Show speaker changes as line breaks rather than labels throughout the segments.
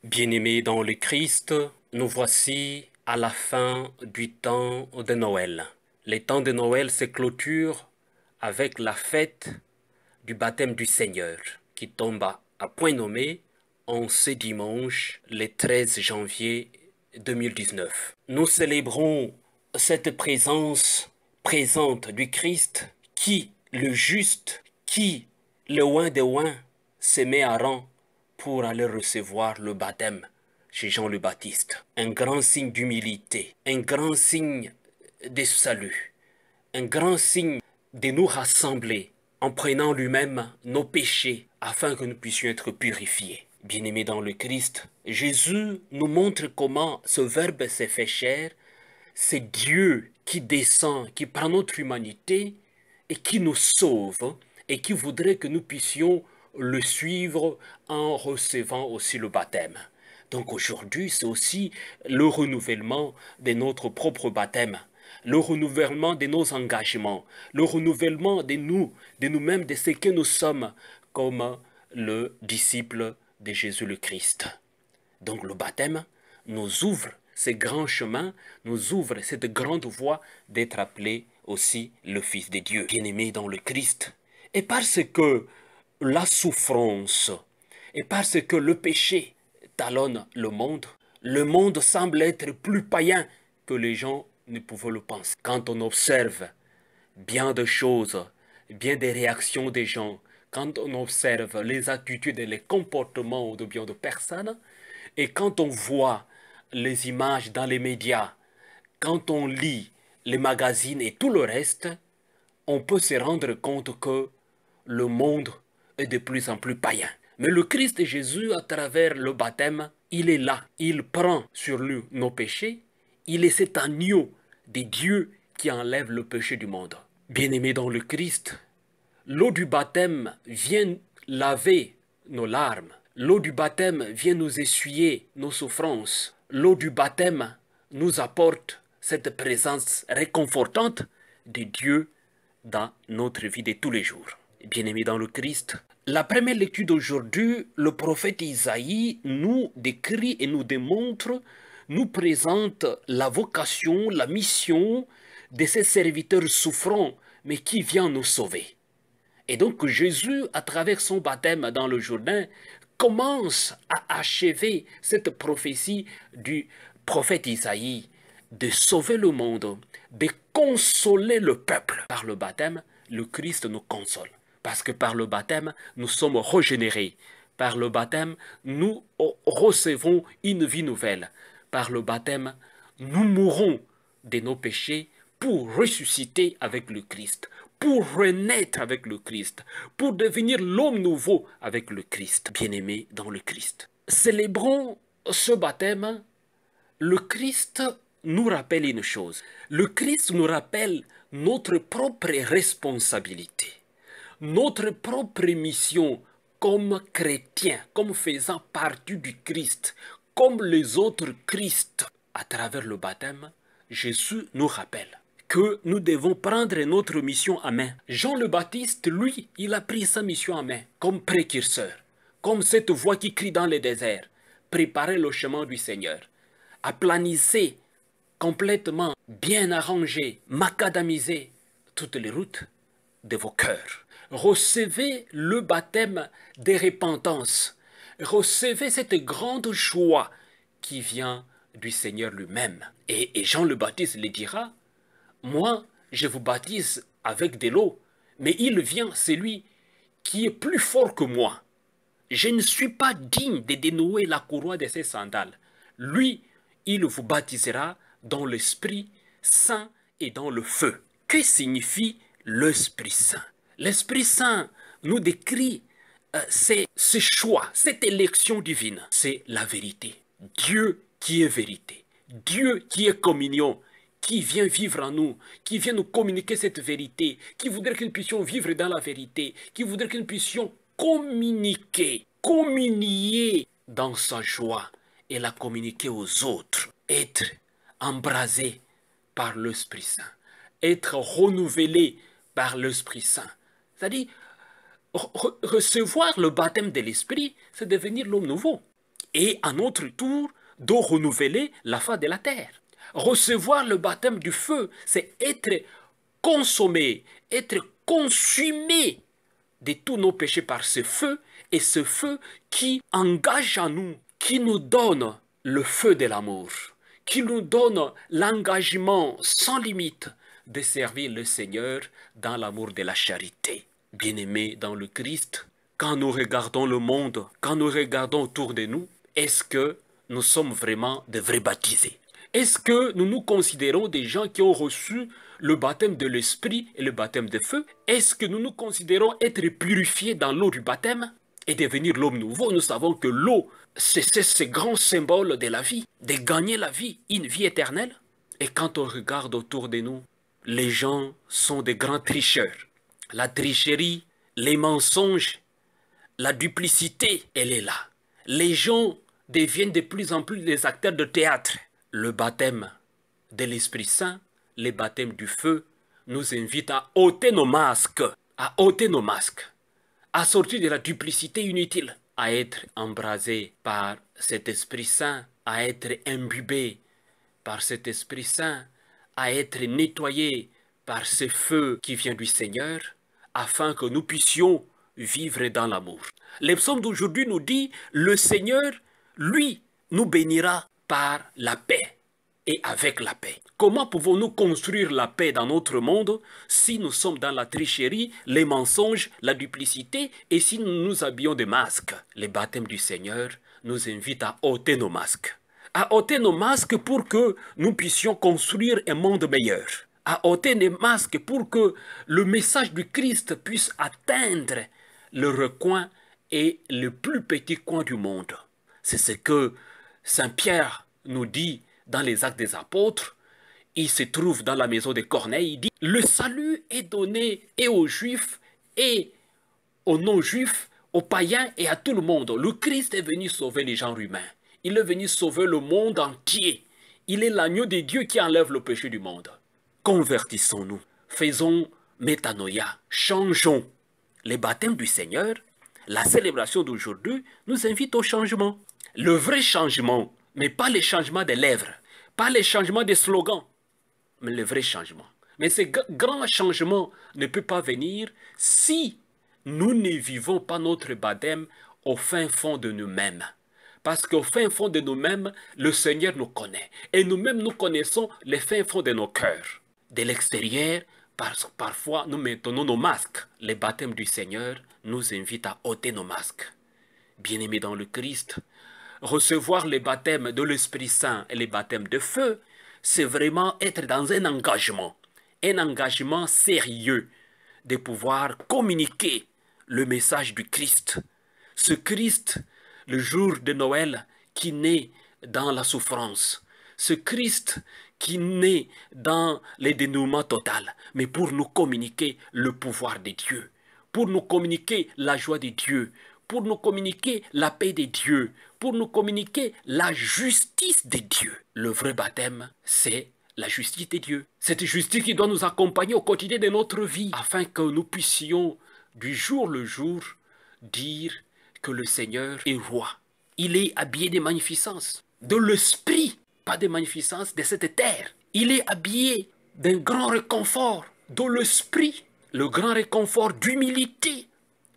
Bien-aimés dans le Christ, nous voici à la fin du temps de Noël. Le temps de Noël se clôture avec la fête du baptême du Seigneur qui tombe à point nommé en ce dimanche, le 13 janvier 2019. Nous célébrons cette présence présente du Christ qui, le juste, qui, le oint des oints, se met à rang pour aller recevoir le baptême chez Jean le Baptiste. Un grand signe d'humilité, un grand signe de salut, un grand signe de nous rassembler en prenant lui-même nos péchés afin que nous puissions être purifiés. Bien-aimés dans le Christ, Jésus nous montre comment ce Verbe s'est fait chair. C'est Dieu qui descend, qui prend notre humanité et qui nous sauve et qui voudrait que nous puissions le suivre en recevant aussi le baptême. Donc aujourd'hui, c'est aussi le renouvellement de notre propre baptême, le renouvellement de nos engagements, le renouvellement de nous-mêmes, de ce que nous sommes comme le disciple de Jésus le Christ. Donc le baptême nous ouvre ce grand chemin, nous ouvre cette grande voie d'être appelé aussi le Fils de Dieu, bien-aimé dans le Christ. Et parce que la souffrance, et parce que le péché talonne le monde semble être plus païen que les gens ne pouvaient le penser. Quand on observe bien de choses, bien des réactions des gens, quand on observe les attitudes et les comportements de bien de personnes, et quand on voit les images dans les médias, quand on lit les magazines et tout le reste, on peut se rendre compte que le monde est de plus en plus païen. Mais le Christ Jésus, à travers le baptême, il est là. Il prend sur lui nos péchés. Il est cet agneau de Dieu qui enlève le péché du monde. Bien-aimés dans le Christ, l'eau du baptême vient laver nos larmes. L'eau du baptême vient nous essuyer nos souffrances. L'eau du baptême nous apporte cette présence réconfortante de Dieu dans notre vie de tous les jours. Bien-aimés dans le Christ, la première lecture d'aujourd'hui, le prophète Isaïe nous décrit et nous démontre, nous présente la vocation, la mission de ces serviteurs souffrants, mais qui vient nous sauver. Et donc Jésus, à travers son baptême dans le Jourdain, commence à achever cette prophétie du prophète Isaïe, de sauver le monde, de consoler le peuple. Par le baptême, le Christ nous console. Parce que par le baptême, nous sommes régénérés. Par le baptême, nous recevons une vie nouvelle. Par le baptême, nous mourrons de nos péchés pour ressusciter avec le Christ, pour renaître avec le Christ, pour devenir l'homme nouveau avec le Christ, bien-aimé dans le Christ. Célébrons ce baptême. Le Christ nous rappelle une chose. Le Christ nous rappelle notre propre responsabilité, notre propre mission comme chrétiens, comme faisant partie du Christ, comme les autres Christ. À travers le baptême, Jésus nous rappelle que nous devons prendre notre mission en main. Jean le Baptiste, lui, il a pris sa mission en main comme précurseur, comme cette voix qui crie dans le désert. Préparez le chemin du Seigneur. Aplanissez complètement, bien arrangé, macadamisé toutes les routes de vos cœurs. Recevez le baptême de repentance. Recevez cette grande joie qui vient du Seigneur lui-même. Et Jean le Baptiste le dira, moi, je vous baptise avec de l'eau, mais il vient celui qui est plus fort que moi. Je ne suis pas digne de dénouer la courroie de ses sandales. Lui, il vous baptisera dans l'Esprit Saint et dans le feu. Que signifie l'Esprit Saint? L'Esprit Saint nous décrit ce choix, cette élection divine. C'est la vérité. Dieu qui est vérité. Dieu qui est communion, qui vient vivre en nous, qui vient nous communiquer cette vérité, qui voudrait que nous puissions vivre dans la vérité, qui voudrait que nous puissions communiquer, communier dans sa joie et la communiquer aux autres. Être embrasé par l'Esprit Saint, être renouvelé par l'Esprit Saint. C'est-à-dire, recevoir le baptême de l'Esprit, c'est devenir l'homme nouveau. et à notre tour de renouveler la face de la terre. Recevoir le baptême du feu, c'est être consommé, être consumé de tous nos péchés par ce feu, et ce feu qui engage en nous, qui nous donne le feu de l'amour, qui nous donne l'engagement sans limite de servir le Seigneur dans l'amour de la charité. Bien-aimés dans le Christ, quand nous regardons le monde, quand nous regardons autour de nous, est-ce que nous sommes vraiment de vrais baptisés? Est-ce que nous nous considérons des gens qui ont reçu le baptême de l'Esprit et le baptême de feu? Est-ce que nous nous considérons être purifiés dans l'eau du baptême et devenir l'homme nouveau? Nous savons que l'eau, c'est ce grand symbole de la vie, de gagner la vie, une vie éternelle. Et quand on regarde autour de nous, les gens sont des grands tricheurs. La tricherie, les mensonges, la duplicité, elle est là. Les gens deviennent de plus en plus des acteurs de théâtre. Le baptême de l'Esprit Saint, le baptême du feu, nous invite à ôter nos masques, à sortir de la duplicité inutile, à être embrasé par cet Esprit Saint, à être imbibé par cet Esprit Saint, à être nettoyé par ce feu qui vient du Seigneur, afin que nous puissions vivre dans l'amour. Le psaume d'aujourd'hui nous dit, le Seigneur, lui, nous bénira par la paix et avec la paix. Comment pouvons-nous construire la paix dans notre monde si nous sommes dans la tricherie, les mensonges, la duplicité et si nous nous habillons de masques? Le baptême du Seigneur nous invite à ôter nos masques. À ôter nos masques pour que nous puissions construire un monde meilleur. À ôter les masques pour que le message du Christ puisse atteindre le recoin et le plus petit coin du monde. C'est ce que Saint Pierre nous dit dans les Actes des Apôtres. Il se trouve dans la maison de Corneille. Il dit, le salut est donné et aux Juifs et aux non-Juifs, aux païens et à tout le monde. Le Christ est venu sauver les gens humains. Il est venu sauver le monde entier. Il est l'agneau de Dieu qui enlève le péché du monde. Convertissons-nous, faisons métanoïa, changeons. Le baptême du Seigneur, la célébration d'aujourd'hui, nous invite au changement. Le vrai changement, mais pas le changement des lèvres, pas le changement des slogans, mais le vrai changement. Mais ce grand changement ne peut pas venir si nous ne vivons pas notre baptême au fin fond de nous-mêmes. Parce qu'au fin fond de nous-mêmes, le Seigneur nous connaît. Et nous-mêmes, nous connaissons les fins fonds de nos cœurs. De l'extérieur, parfois, nous maintenons nos masques. Le baptême du Seigneur nous invite à ôter nos masques. Bien-aimés dans le Christ, recevoir le baptême de l'Esprit Saint et le baptême de feu, c'est vraiment être dans un engagement sérieux de pouvoir communiquer le message du Christ. Ce Christ, le jour de Noël, qui naît dans la souffrance. Ce Christ qui naît dans le dénouement total, mais pour nous communiquer le pouvoir de Dieu, pour nous communiquer la joie de Dieu, pour nous communiquer la paix de Dieu, pour nous communiquer la justice de Dieu. Le vrai baptême, c'est la justice de Dieu. Cette justice qui doit nous accompagner au quotidien de notre vie, afin que nous puissions, du jour le jour, dire que le Seigneur est roi. Il est habillé de magnificence, de l'esprit, pas de magnificence de cette terre. Il est habillé d'un grand réconfort de l'esprit, le grand réconfort d'humilité,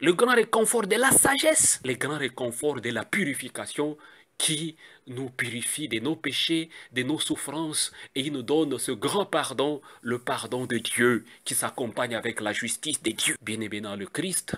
le grand réconfort de la sagesse, le grand réconfort de la purification qui nous purifie de nos péchés, de nos souffrances, et il nous donne ce grand pardon, le pardon de Dieu qui s'accompagne avec la justice de Dieu. Bien-aimés dans le Christ,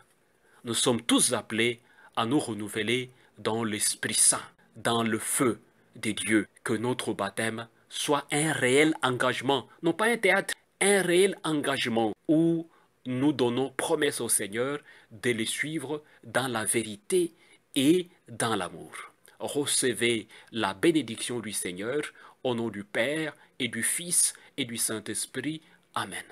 nous sommes tous appelés à nous renouveler dans l'Esprit Saint, dans le feu de Dieu. Que notre baptême soit un réel engagement, non pas un théâtre, un réel engagement où nous donnons promesse au Seigneur de le suivre dans la vérité et dans l'amour. Recevez la bénédiction du Seigneur au nom du Père et du Fils et du Saint-Esprit. Amen.